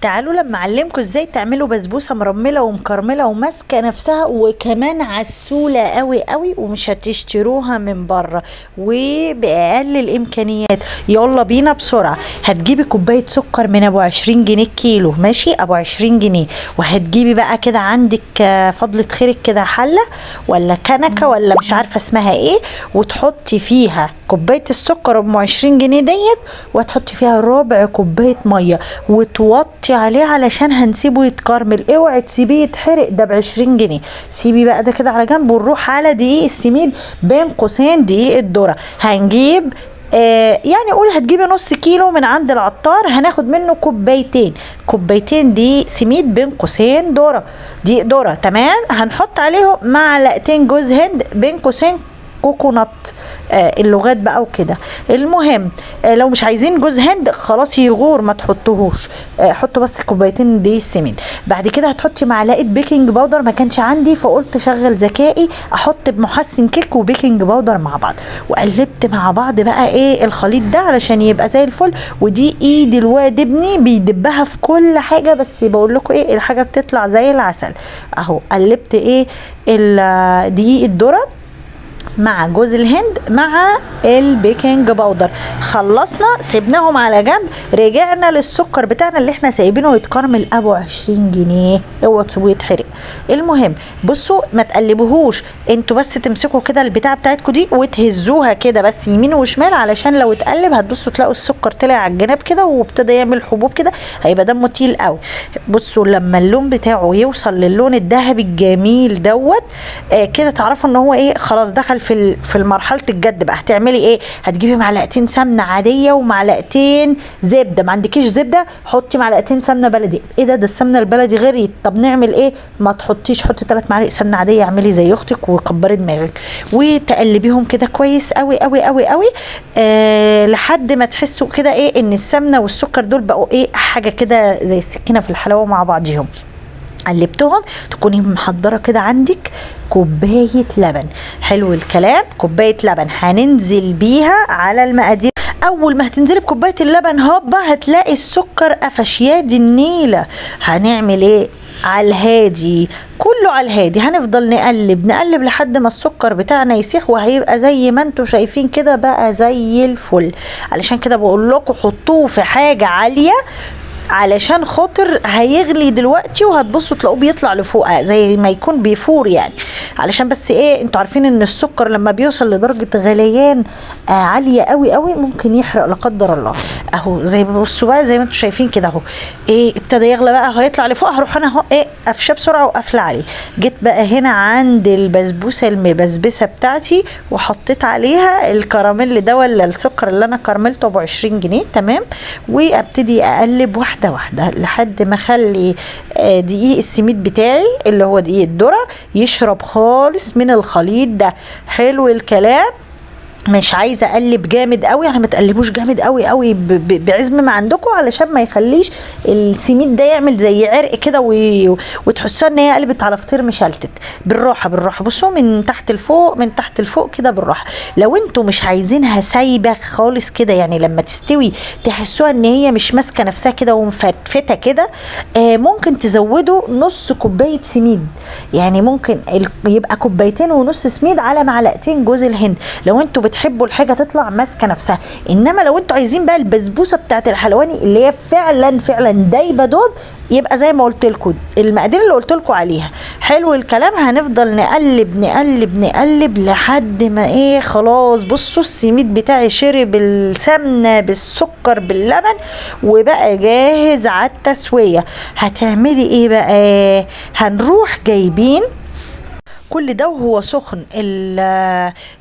تعالوا لما اعلمكم ازاي تعملوا بسبوسه مرمله ومكرمله وماسكه نفسها وكمان عسوله قوي قوي ومش هتشتروها من بره وباقل الامكانيات. يلا بينا بسرعه. هتجيبي كوبايه سكر من ابو 20 جنيه الكيلو، ماشي، ابو 20 جنيه. وهتجيبي بقى كده عندك فضلة خيرك كده حله ولا كنكه ولا مش عارفه اسمها ايه، وتحطي فيها كوبايه السكر ام 20 جنيه ديت، وهتحطي فيها ربع كوبايه ميه وتوطي عليه علشان هنسيبه يتكرمل. اوعي تسيبيه يتحرق، ده ب20 جنيه. سيبي بقى ده كده على جنب ونروح على دقيق السميد، بين قوسين دقيق الذره. هنجيب يعني قولي هتجيبي نص كيلو من عند العطار، هناخد منه كوبايتين دقيق سميد بين قوسين ذره، دقيق ذره، تمام. هنحط عليهم معلقتين جوز هند بين قوسين كوكونات، اللغات بقى وكده. المهم لو مش عايزين جوز هند خلاص يغور ما تحطوهوش، حطوا بس كوبايتين دي السمين. بعد كده هتحطي معلقه بيكنج باودر، ما كانش عندي فقلت شغل ذكائي احط بمحسن كيك وبيكنج باودر مع بعض، وقلبت مع بعض بقى ايه الخليط ده علشان يبقى زي الفل. ودي ايد الواد ابني بيدبها في كل حاجه، بس بقول لكم ايه الحاجه بتطلع زي العسل اهو. قلبت ايه دقيق الذره مع جوز الهند مع البيكنج باودر، خلصنا سيبناهم على جنب. رجعنا للسكر بتاعنا اللي احنا سايبينه يتكرمل ابو 20 جنيه، اوعوا تسيبوه يتحرق. المهم بصوا ما تقلبوهوش، انتوا بس تمسكوا كده البتاعه بتاعتكم دي وتهزوها كده بس يمين وشمال، علشان لو اتقلب هتبصوا تلاقوا السكر طلع على الجناب كده وابتدى يعمل حبوب كده، هيبقى دمه تقيل قوي. بصوا لما اللون بتاعه يوصل للون الذهبي الجميل دوت، كده تعرفوا ان هو ايه خلاص دخل في مرحله الجد بقى. هتعملي ايه؟ هتجيبي معلقتين سمنه عاديه ومعلقتين زبده، ما عندكيش زبده حطي معلقتين سمنه بلدي. ايه ده السمنه البلدي غيري، طب نعمل ايه؟ ما تحطيش، حطي 3 معالق سمنه عاديه، اعملي زي اختك وكبري دماغك، وتقلبيهم كده كويس قوي قوي قوي قوي لحد ما تحسوا كده ايه ان السمنه والسكر دول بقوا ايه حاجه كده زي السكينه في الحلاوه مع بعضهم. قلبتهم، تكوني محضره كده عندك كوبايه لبن. حلو الكلام، كوبايه لبن هننزل بيها على المقادير. اول ما هتنزلي بكوبايه اللبن هوبا هتلاقي السكر قفش يا دي النيله. هنعمل ايه؟ على الهادي، كله على الهادي. هنفضل نقلب نقلب لحد ما السكر بتاعنا يسيح، وهيبقى زي ما انتوا شايفين كده بقى زي الفل. علشان كده بقول لكم حطوه في حاجه عاليه علشان خاطر هيغلي دلوقتي وهتبصوا تلاقوه بيطلع لفوق زي ما يكون بيفور يعني. علشان بس ايه انتوا عارفين ان السكر لما بيوصل لدرجة غليان عالية قوي قوي ممكن يحرق لا قدر الله. اهو زي بصوا بقى زي ما انتوا شايفين كده اهو ايه ابتدى يغلى بقى، هيطلع لفوق. هروح انا اهو ايه قفشه بسرعة وقافله عليه. جيت بقى هنا عند البسبوسة المبسبسة بتاعتي وحطيت عليها الكراميل ده ولا السكر اللي انا كرملته ابو 20 جنيه، تمام. وابتدي اقلب واحده واحده لحد ما اخلي دقيق السميد بتاعي اللي هو دقيق الذره يشرب خالص من الخليط ده. حلو الكلام. مش عايزه اقلب جامد قوي، يعني ما تقلبوش جامد قوي قوي بعزم ما عندكم، علشان ما يخليش السميد ده يعمل زي عرق كده وتحسوا ان هي قلبت على فطير مشلتت. بالراحه بالراحه، بصوا من تحت لفوق من تحت لفوق كده بالراحه. لو انتوا مش عايزينها سايبه خالص كده، يعني لما تستوي تحسوها ان هي مش ماسكه نفسها كده ومفتفته كده، ممكن تزودوا نص كوبايه سميد. يعني ممكن يبقى كوبايتين ونص سميد على معلقتين جوز الهند لو انتوا بتحبوا الحاجه تطلع ماسكه نفسها. انما لو انتوا عايزين بقى البسبوسه بتاعت الحلواني اللي هي فعلا فعلا دايبه دوب، يبقى زي ما قلت لكم المقادير اللي قلت لكم عليها. حلو الكلام. هنفضل نقلب نقلب نقلب لحد ما ايه خلاص بصوا السميد بتاعي شرب السمنه بالسكر باللبن وبقى جاهز على التسويه. هتعملي ايه بقى؟ هنروح جايبين كل ده وهو سخن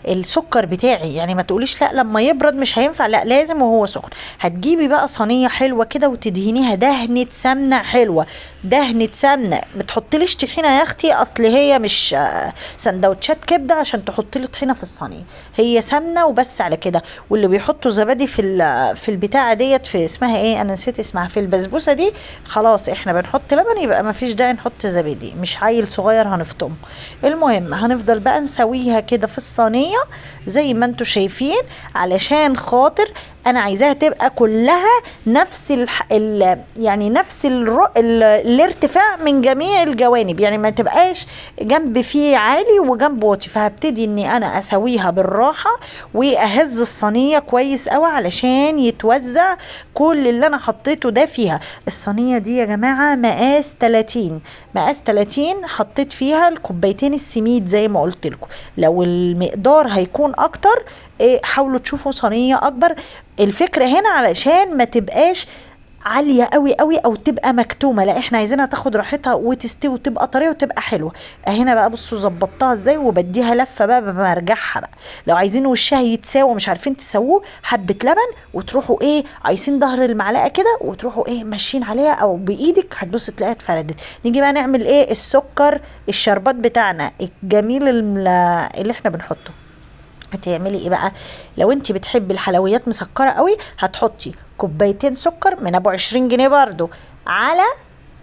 السكر بتاعي، يعني ما تقوليش لا لما يبرد مش هينفع، لا لازم وهو سخن. هتجيبي بقى صينيه حلوه كده وتدهنيها دهنه سمنه حلوه، دهنه سمنه. ما تحطيليش طحينه يا اختي، اصل هي مش سندوتشات كبده عشان تحطيلي طحينه في الصينيه، هي سمنه وبس على كده. واللي بيحطوا زبادي في البتاعه ديت، في اسمها ايه انا نسيت اسمها، في البسبوسه دي، خلاص احنا بنحط لبن يبقى ما فيش داعي نحط زبادي، مش عيل صغير هنفطمه. المهم هنفضل بقى نسويها كده في الصينيه زي ما انتوا شايفين علشان خاطر انا عايزاها تبقى كلها نفس يعني نفس الارتفاع من جميع الجوانب، يعني ما تبقاش جنب فيه عالي وجنب واطي. فهبتدي اني انا اسويها بالراحة واهز الصينية كويس قوي علشان يتوزع كل اللي انا حطيته ده فيها. الصينية دي يا جماعة مقاس 30، مقاس 30 حطيت فيها الكوبايتين السميد زي ما قلت لكم. لو المقدار هيكون اكتر حاولوا تشوفوا صينية اكبر. الفكرة هنا علشان ما تبقاش عالية قوي قوي او تبقى مكتومة، لا احنا عايزينها تاخد راحتها وتستوي وتبقى طرية وتبقى حلوة. هنا بقى بصوا ظبطتها ازاي وبديها لفة بقى بمرجعها بقى. لو عايزين وشها يتساوى مش عارفين تسووه، حبة لبن وتروحوا عايزين ظهر المعلقة كده وتروحوا ماشيين عليها او بايدك هتدوس تلاقيها اتفردت. نيجي بقى نعمل السكر الشربات بتاعنا الجميل اللي احنا بنحطه. هتعملي ايه بقى؟ لو انت بتحبي الحلويات مسكره قوي هتحطي كوبايتين سكر من ابو 20 جنيه برضو على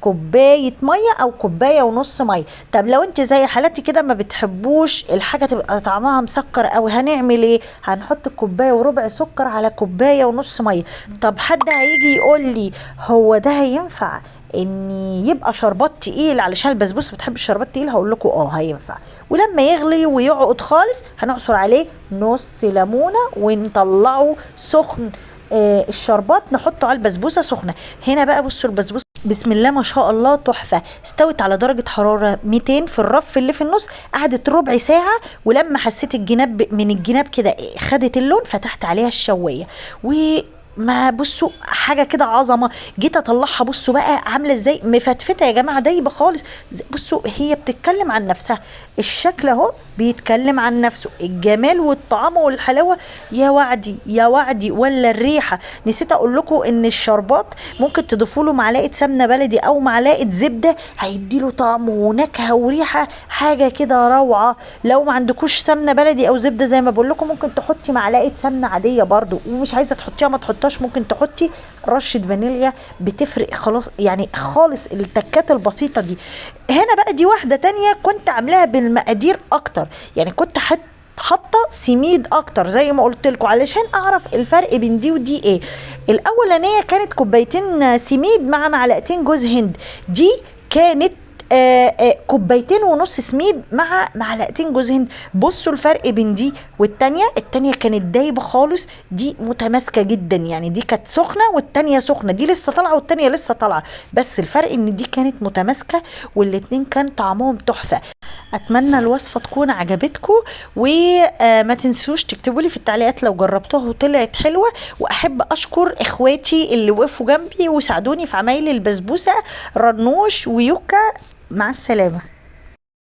كوبايه ميه او كوبايه ونص ميه. طب لو انت زي حالتي كده ما بتحبوش الحاجه تبقى طعمها مسكر قوي، هنعمل ايه؟ هنحط كوبايه وربع سكر على كوبايه ونص ميه. طب حد هيجي يقول لي هو ده هينفع ان يبقى شربات تقيل علشان البسبوسه بتحب الشربات تقيل؟ هقول لكم هينفع. ولما يغلي ويقعد خالص هنعصر عليه نص ليمونه ونطلعه سخن. الشربات نحطه على البسبوسه سخنه. هنا بقى بصوا البسبوسه بسم الله ما شاء الله تحفه، استوت على درجه حراره 200 في الرف اللي في النص. قعدت ربع ساعه، ولما حسيت الجناب من الجناب كده خدت اللون فتحت عليها الشوايه ما بصوا حاجه كده عظمه. جيت اطلعها بصوا بقى عامله ازاي مفتفته يا جماعه دايبه خالص. بصوا هي بتتكلم عن نفسها، الشكل اهو بيتكلم عن نفسه، الجمال والطعام والحلاوه يا وعدي يا وعدي. ولا الريحه، نسيت اقول لكم ان الشربات ممكن تضيفوا له معلقه سمنه بلدي او معلقه زبده هيديله طعم ونكهه وريحه حاجه كده روعه. لو ما عندكوش سمنه بلدي او زبده زي ما بقول لكم ممكن تحطي معلقه سمنه عاديه برضو، ومش عايزه تحطيها ما تحطهاش، ممكن تحطي رشه فانيليا بتفرق خلاص يعني خالص التكات البسيطه دي. هنا بقى دي واحده تانية كنت عاملاها بالمقادير اكتر، يعني كنت حاطه سميد اكتر زي ما قلت لكم علشان اعرف الفرق بين دي ودي ايه. الاولانيه كانت كوبايتين سميد مع معلقتين جوز هند، دي كانت كوبايتين ونص سميد مع معلقتين جوز هند. بصوا الفرق بين دي والتانية، التانية كانت دايبة خالص، دي متماسكة جدا، يعني دي كانت سخنة والتانية سخنة، دي لسه طالعة والتانية لسه طالعة، بس الفرق ان دي كانت متماسكة والاتنين كان طعمهم تحفة. اتمنى الوصفة تكون عجبتكم، وما تنسوش تكتبوا لي في التعليقات لو جربتوها وطلعت حلوة. واحب اشكر اخواتي اللي وقفوا جنبي وساعدوني في عمايل البسبوسة، رنوش ويوكا. مع السلامة.